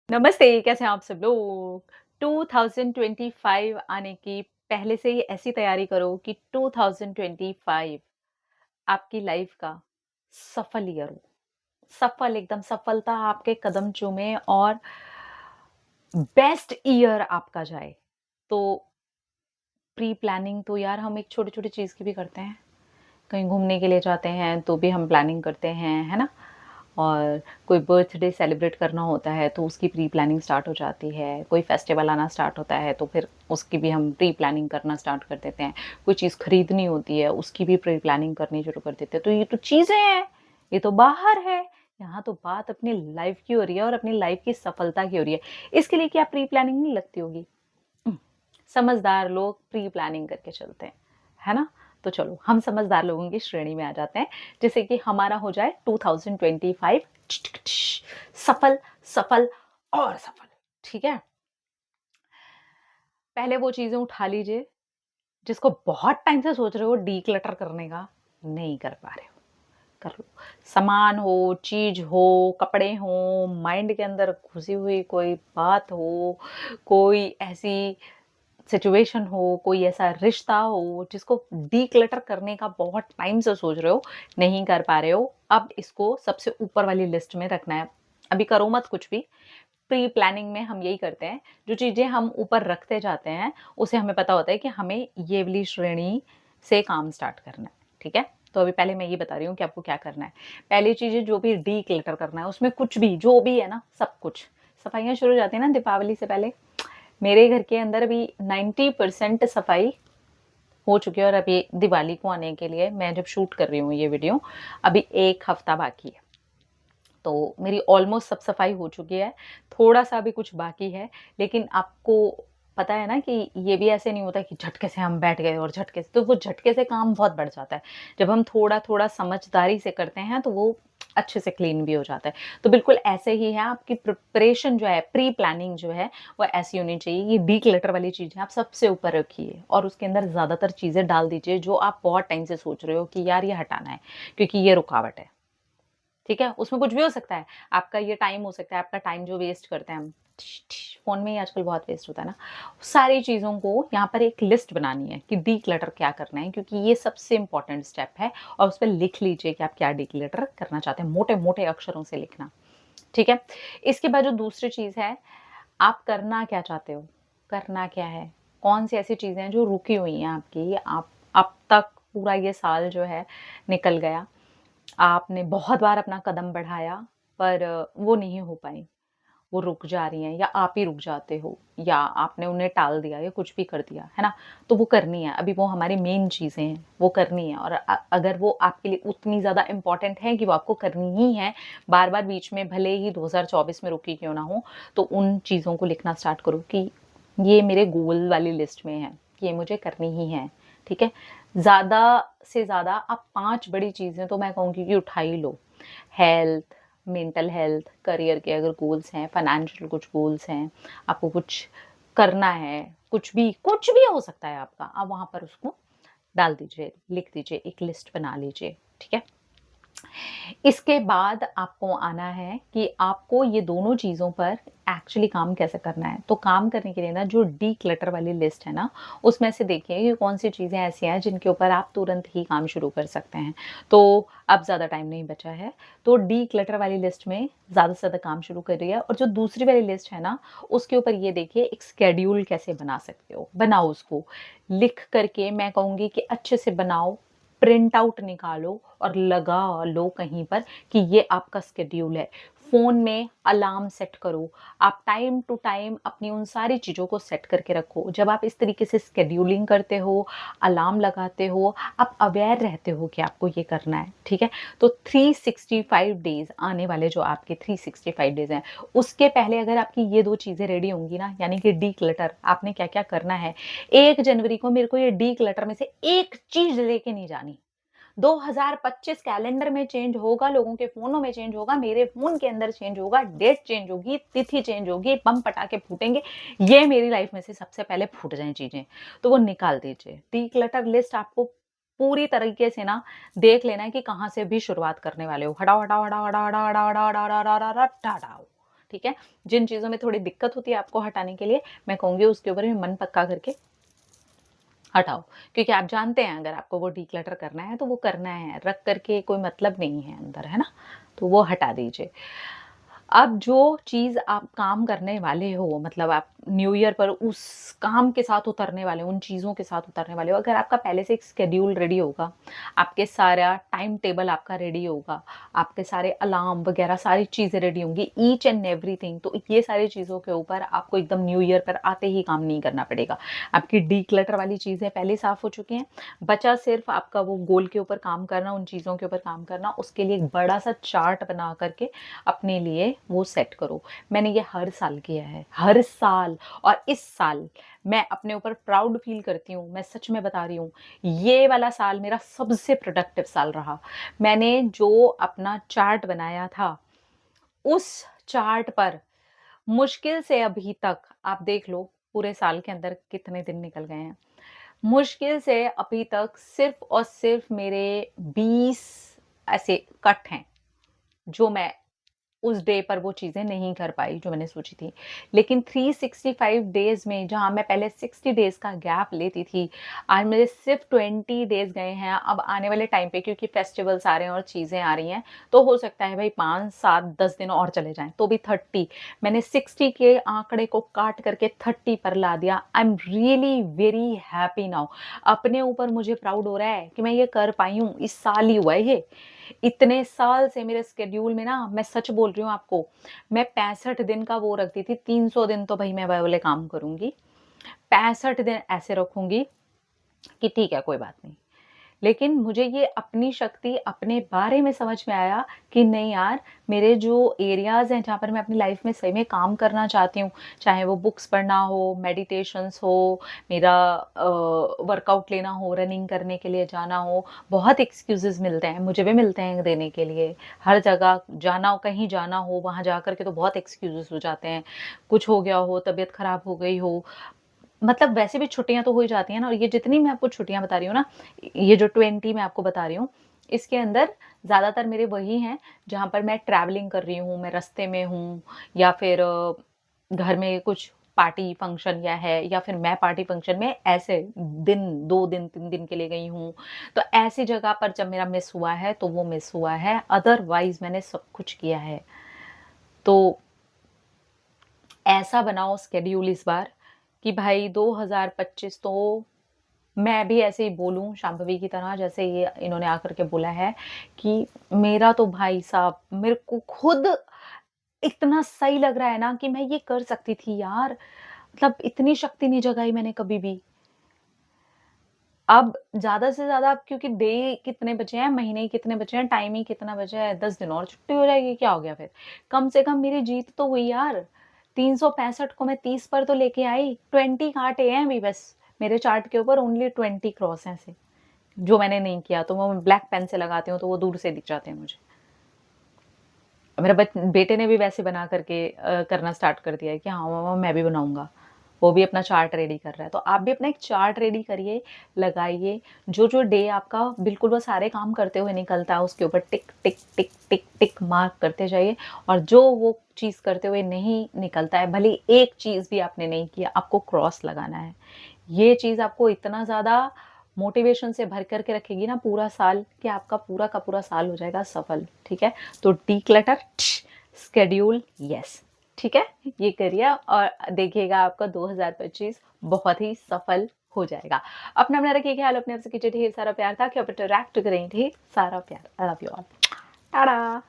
नमस्ते, कैसे हैं आप सब लोग? 2025 आने की पहले से ही ऐसी तैयारी करो कि 2025 आपकी लाइफ का सफल ईयर हो। सफल एकदम सफलता आपके कदम चूमे और बेस्ट ईयर आपका जाए। तो प्री प्लानिंग तो यार हम एक छोटी-छोटी चीज़ की भी करते हैं। कहीं घूमने के लिए जाते हैं तो भी हम प्लानिंग करते हैं, है ना? और कोई बर्थडे सेलिब्रेट करना होता है तो उसकी प्री प्लानिंग स्टार्ट हो जाती है। कोई फेस्टिवल आना स्टार्ट होता है तो फिर उसकी भी हम प्री प्लानिंग करना स्टार्ट कर देते हैं। कोई चीज़ खरीदनी होती है उसकी भी प्री प्लानिंग करनी शुरू कर देते हैं। तो ये तो चीज़ें हैं, ये तो बाहर है। यहाँ तो बात अपनी लाइफ़ की हो रही है और अपनी लाइफ़ की सफलता की हो रही है। इसके लिए क्या प्री प्लानिंग नहीं लगती होगी? समझदार लोग प्री प्लानिंग करके चलते हैं, है ना? तो चलो हम समझदार लोगों की श्रेणी में आ जाते हैं, जिससे कि हमारा हो जाए 2025 सफल, सफल और सफल, ठीक है? पहले वो चीज़ें उठा लीजिए, जिसको बहुत टाइम से सोच रहे हो डिक्लटर करने का, नहीं कर पा रहे हो, कर लो। सामान हो, चीज़ हो, कपड़े हों, माइंड के अंदर घुसी हुई कोई बात हो, कोई ऐसी सिचुएशन हो, कोई ऐसा रिश्ता हो जिसको डिक्लटर करने का बहुत टाइम से सोच रहे हो, नहीं कर पा रहे हो, अब इसको सबसे ऊपर वाली लिस्ट में रखना है। अभी करो मत कुछ भी, प्री प्लानिंग में हम यही करते हैं, जो चीज़ें हम ऊपर रखते जाते हैं, उसे हमें पता होता है कि हमें ये वाली श्रेणी से काम स्टार्ट करना है, ठीक है? तो अभी पहले मैं ये बता रही हूँ कि आपको क्या करना है। पहली चीज़ें जो भी डिक्लटर करना है, उसमें कुछ भी, जो भी है ना, सब कुछ। सफाइयाँ शुरू हो जाती हैं ना दीपावली से पहले, मेरे घर के अंदर अभी 90% सफाई हो चुकी है और अभी दिवाली को आने के लिए मैं जब शूट कर रही हूँ ये वीडियो, अभी 1 हफ्ता बाकी है। तो मेरी ऑलमोस्ट सब सफाई हो चुकी है, थोड़ा-सा अभी कुछ बाकी है, लेकिन आपको पता है ना कि ये भी ऐसे नहीं होता कि झटके से हम बैठ गए और झटके से तो वो झटके से काम बहुत बढ़ जाता है। जब हम थोड़ा-थोड़ा समझदारी से करते हैं तो वो अच्छे से क्लीन भी हो जाता है। तो बिल्कुल ऐसे ही है आपकी प्रिपरेशन जो है, प्री प्लानिंग जो है, वो ऐसी होनी चाहिए। ये डिक्लटर वाली चीज़ें आप सबसे ऊपर रखिए और उसके अंदर ज़्यादातर चीज़ें डाल दीजिए जो आप बहुत टाइम से सोच रहे हो कि यार ये हटाना है, क्योंकि ये रुकावट है। ठीक है? उसमें कुछ भी हो सकता है। आपका ये टाइम हो सकता है, आपका टाइम जो वेस्ट करते हैं हम, फ़ोन में ही आजकल बहुत वेस्ट होता है ना। सारी चीज़ों को यहाँ पर एक लिस्ट बनानी है कि डिक्लटर क्या करना है, क्योंकि ये सबसे इम्पोर्टेंट स्टेप है और उसपे लिख लीजिए कि आप क्या डिक्लटर करना चाहते हैं, मोटे-मोटे अक्षरों से लिखना, ठीक है? इसके बाद जो दूसरी चीज़ है, आप करना क्या चाहते हो? करना क्या है? कौन-सी ऐसी चीज़ें हैं जो रुकी हुई हैं आपकी, आप अब तक पूरा ये साल जो है निकल गया, आपने बहुत बार अपना कदम बढ़ाया पर वो नहीं हो पाई, वो रुक जा रही हैं या आप ही रुक जाते हो या आपने उन्हें टाल दिया या कुछ भी कर दिया, है ना? तो वो करनी है, अभी वो हमारी मेन चीज़ें हैं, वो करनी है और अगर वो आपके लिए उतनी ज़्यादा इम्पोर्टेंट है कि वो आपको करनी ही है, बार-बार बीच में भले ही 2024 में रुकी क्यों ना हो, तो उन चीज़ों को लिखना स्टार्ट करो कि ये मेरे गोल वाली लिस्ट में है, ये मुझे करनी ही है, ठीक है? ज़्यादा से ज़्यादा आप 5 बड़ी चीज़ें तो मैं कहूँगी कि उठा ही लो। हेल्थ, मेंटल हेल्थ, करियर के अगर गोल्स हैं, फाइनेंशियल कुछ गोल्स हैं, आपको कुछ करना है, कुछ भी हो सकता है आपका, आप वहाँ पर उसको डाल दीजिए, लिख दीजिए, एक लिस्ट बना लीजिए, ठीक है? इसके बाद आपको आना है कि आपको ये दोनों चीज़ों पर एक्चुअली काम कैसे करना है। तो काम करने के लिए ना जो डिक्लटर वाली लिस्ट है ना, उसमें से देखिए कि कौन-सी चीज़ें ऐसी हैं जिनके ऊपर आप तुरंत ही काम शुरू कर सकते हैं। तो अब ज़्यादा टाइम नहीं बचा है, तो डिक्लटर वाली लिस्ट में ज़्यादा से ज़्यादा काम शुरू करिए और जो दूसरी वाली लिस्ट है ना, उसके ऊपर ये देखिए एक शेड्यूल कैसे बना सकते हो, बनाओ उसको। लिख कर के मैं कहूँगी कि अच्छे से बनाओ, प्रिंट आउट निकालो और लगा लो कहीं पर कि ये आपका शेड्यूल है। फ़ोन में अलार्म सेट करो। आप टाइम टू टाइम अपनी उन सारी चीज़ों को सेट करके रखो। जब आप इस तरीके से शेड्यूलिंग करते हो, अलार्म लगाते हो, आप अवेयर रहते हो कि आपको ये करना है, ठीक है? तो 365 डेज़ आने वाले जो आपके 365 डेज़ हैं, उसके पहले अगर आपकी ये 2 चीज़ें रेडी होंगी ना, यानी कि डिक्लटर आपने क्या-क्या करना है, 1 जनवरी को मेरे को ये डिक्लटर में से एक चीज़ लेके नहीं जानी। 2025 कैलेंडर में चेंज होगा, लोगों के फ़ोनों में चेंज होगा, मेरे फ़ोन के अंदर चेंज होगा, डेट चेंज होगी, तिथि चेंज होगी, बम पटाखे फूटेंगे। ये मेरी लाइफ़ में से सबसे पहले फूट जाएँ चीज़ें, तो वो निकाल दीजिए। डिक्लटर लिस्ट आपको पूरी तरीके से ना देख लेना है कि कहाँ से भी शुरुआत करने वाले हो। हटाओ, हटाओ, हटाओ, हटाओ, हटाओ, हटाओ, हटाओ, हटाओ, हटाओ, हटाओ, हटाओ, हटाओ, ठीक है? जिन चीज़ों में थोड़ी दिक्कत होती है आपको हटाने के लिए, मैं कहूँगी उसके ऊपर भी मन पक्का करके हटाओ। क्योंकि आप जानते हैं अगर आपको वो डिक्लटर करना है तो वो करना है, रख कर के कोई मतलब नहीं है अंदर, है ना? तो वो हटा दीजिए। अब जो चीज़ आप काम करने वाले हो, मतलब आप न्यू ईयर पर उस काम के साथ उतरने वाले हो, उन चीज़ों के साथ उतरने वाले हो, अगर आपका पहले से एक शेड्यूल रेडी होगा, आपके सारा टाइम टेबल आपका रेडी होगा, आपके सारे अलार्म वगैरह सारी चीज़ें रेडी होंगी, ईच एंड एवरीथिंग, तो ये सारी चीज़ों के ऊपर आपको एकदम न्यू ईयर पर आते ही काम नहीं करना पड़ेगा। आपकी डिक्लटर वाली चीज़ें पहले साफ़ हो चुकी हैं, बचा सिर्फ़ आपका वो गोल के ऊपर काम करना, उन चीज़ों के ऊपर काम करना, उसके लिए एक बड़ा-सा चार्ट बना कर के अपने लिए वो सेट करो। मैंने ये हर साल किया है, हर साल, और इस साल मैं अपने ऊपर प्राउड फ़ील करती हूँ, मैं सच में बता रही हूँ। ये वाला साल मेरा सबसे प्रोडक्टिव साल रहा। मैंने जो अपना चार्ट बनाया था, उस चार्ट पर मुश्किल से अभी तक आप देख लो पूरे साल के अंदर कितने दिन निकल गए हैं। मुश्किल से अभी तक सिर्फ़ और सिर्फ़ मेरे 20 ऐसे कट हैं, जो मैं उस डे पर वो चीज़ें नहीं कर पाई जो मैंने सोची थी। लेकिन 365 डेज़ में जहाँ मैं पहले 60 डेज़ का गैप लेती थी, आज मेरे सिर्फ़ 20 डेज़ गए हैं। अब आने वाले टाइम पे क्योंकि फेस्टिवल्स आ रहे हैं और चीज़ें आ रही हैं, तो हो सकता है भई 5, 7, 10 दिन और चले जाएँ, तो भी 30। मैंने 60 के आंकड़े को काट करके 30 पर ला दिया। I am really very happy now. अपने ऊपर मुझे प्राउड हो रहा है कि मैं ये कर पाई हूँ, इस साल ही हुआ है ये। इतने साल से मेरे शेड्यूल में ना, मैं सच बोल रही हूँ आपको, मैं 65 दिन का वो रखती थी, 300 दिन तो भई मैं वो वाले काम करूँगी, 65 दिन ऐसे रखूँगी कि ठीक है, कोई बात नहीं। लेकिन मुझे ये अपनी शक्ति अपने बारे में समझ में आया कि नहीं यार, मेरे जो एरियाज़ हैं जहाँ पर मैं अपनी लाइफ में सही में काम करना चाहती हूँ, चाहे वो बुक्स पढ़ना हो, मेडिटेशंस हो, मेरा वर्कआउट लेना हो, रनिंग करने के लिए जाना हो, बहुत एक्सक्यूज़ेज़ मिलते हैं, मुझे भी मिलते हैं देने के लिए। हर जगह जाना हो, कहीं जाना हो, वहाँ जा कर के तो बहुत एक्सक्यूज़ेज़ हो जाते हैं। कुछ हो गया हो, तबीयत ख़राब हो गई हो, मतलब वैसे भी छुट्टियाँ तो हो ही जाती हैं ना, और ये जितनी मैं आपको छुट्टियाँ बता रही हूँ ना, ये जो 20 मैं आपको बता रही हूँ, इसके अंदर ज़्यादातर मेरे वही हैं, जहाँ पर मैं ट्रैवलिंग कर रही हूँ, मैं रास्ते में हूँ, या फिर घर में कुछ पार्टी फंक्शन या फिर मैं पार्टी फंक्शन में ऐसे दिन 2 दिन 3 दिन के लिए गई हूँ। तो ऐसी जगह पर जब मेरा मिस हुआ है, तो वो मिस हुआ है, अदरवाइज़ मैंने सब कुछ किया है। तो ऐसा बनाओ शेड्यूल इस बार कि भाई 2025 तो मैं भी ऐसे ही बोलूँ शांभवी की तरह, जैसे ये इन्होंने आकर के बोला है कि मेरा तो भाई साहब मेरे को खुद इतना सही लग रहा है ना कि मैं ये कर सकती थी यार। मतलब इतनी शक्ति नहीं जगाई मैंने कभी भी। अब ज़्यादा से ज़्यादा, अब क्योंकि डे कितने बचे हैं, महीने ही कितने बचे हैं, टाइम ही कितना बचा है, 10 दिन और छुट्टी हो जाएगी, क्या हो गया फिर? कम से कम मेरी जीत तो हुई यार। 365 को मैं 30 पर तो लेके आई, 20 काटे हैं अभी बस। मेरे चार्ट के ऊपर ओनली 20 क्रॉस हैं ऐसे, जो मैंने नहीं किया, तो वो मैं ब्लैक पेन से लगाती हूँ, तो वो दूर से दिख जाते हैं मुझे। मेरे बेटे ने भी वैसे बना करके करना स्टार्ट कर दिया है कि हाँ मम्मा मैं भी बनाऊँगा। वो भी अपना चार्ट रेडी कर रहा है। तो आप भी अपना एक चार्ट रेडी करिए, लगाइए। जो-जो डे आपका बिल्कुल वो सारे काम करते हुए निकलता है, उसके ऊपर टिक, टिक, टिक, टिक, टिक मार्क करते जाइए, और जो वो चीज़ करते हुए नहीं निकलता है, भले ही एक चीज़ भी आपने नहीं किया, आपको क्रॉस लगाना है। ये चीज़ आपको इतना ज़्यादा मोटिवेशन से भर कर के रखेगी ना पूरा साल, कि आपका पूरा का पूरा साल हो जाएगा सफल, ठीक है? तो डिक्लटर, शेड्यूल, यस, ठीक है? ये करिए और देखिएगा आपका 2025 बहुत ही सफल हो जाएगा। अपना रखिए ख्याल, अपने आप से कीजिए ढेर सारा प्यार, ताकि आप इंटरैक्ट करें ढेर सारा प्यार। I love you all. Tata.